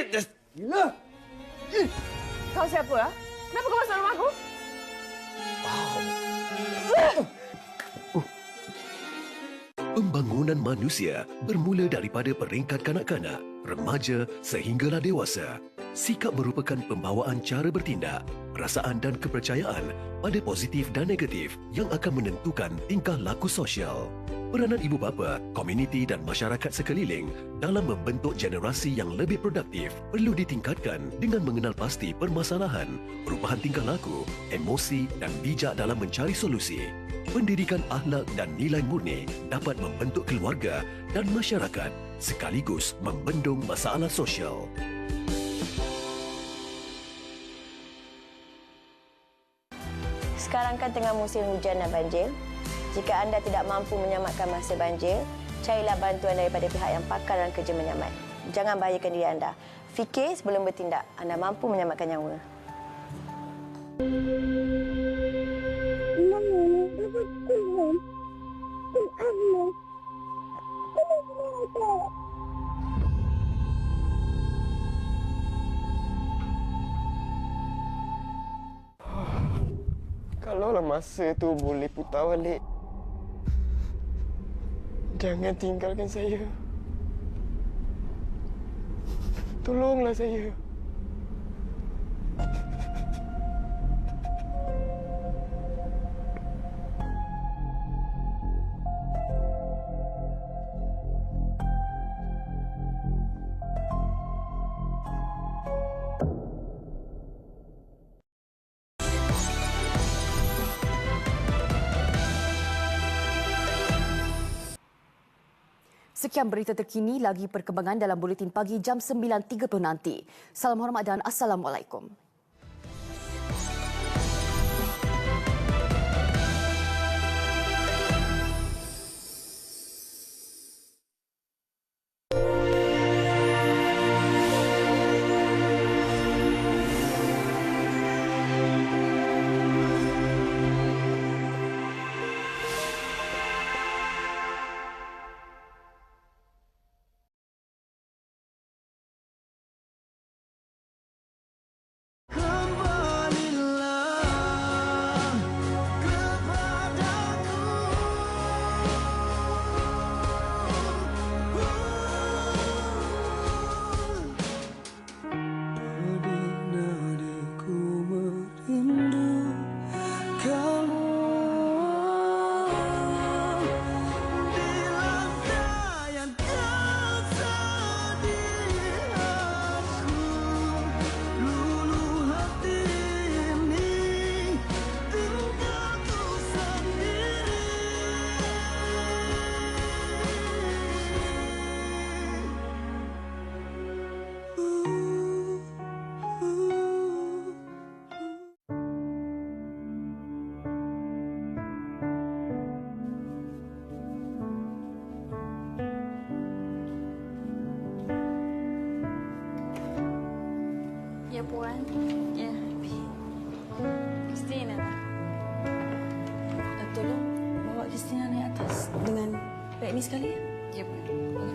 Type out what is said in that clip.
Gila! Kau siapa? Kenapa kau masuk rumah aku? Pembangunan manusia bermula daripada peringkat kanak-kanak, remaja sehinggalah dewasa. Sikap merupakan pembawaan cara bertindak, perasaan dan kepercayaan pada positif dan negatif yang akan menentukan tingkah laku sosial. Peranan ibu bapa, komuniti dan masyarakat sekeliling dalam membentuk generasi yang lebih produktif perlu ditingkatkan dengan mengenal pasti permasalahan, perubahan tingkah laku, emosi dan bijak dalam mencari solusi. Pendidikan akhlak dan nilai murni dapat membentuk keluarga dan masyarakat sekaligus membendung masalah sosial. Sekarang kan tengah musim hujan dan banjir. Jika anda tidak mampu menyelamatkan masa banjir, carilah bantuan daripada pihak yang pakar dalam kerja menyelamat. Jangan bahayakan diri anda. Fikir sebelum bertindak. Anda mampu menyelamatkan nyawa. Kalaulah masa tu boleh putar balik, jangan tinggalkan saya. Tolonglah saya. Sekian berita terkini, lagi perkembangan dalam Buletin Pagi jam 9.30 nanti. Salam hormat dan Assalamualaikum. Ya, Puan. Ya, Christina. Tolong bawa Christina naik atas dengan beg ni sekali, ya? Ya, Puan.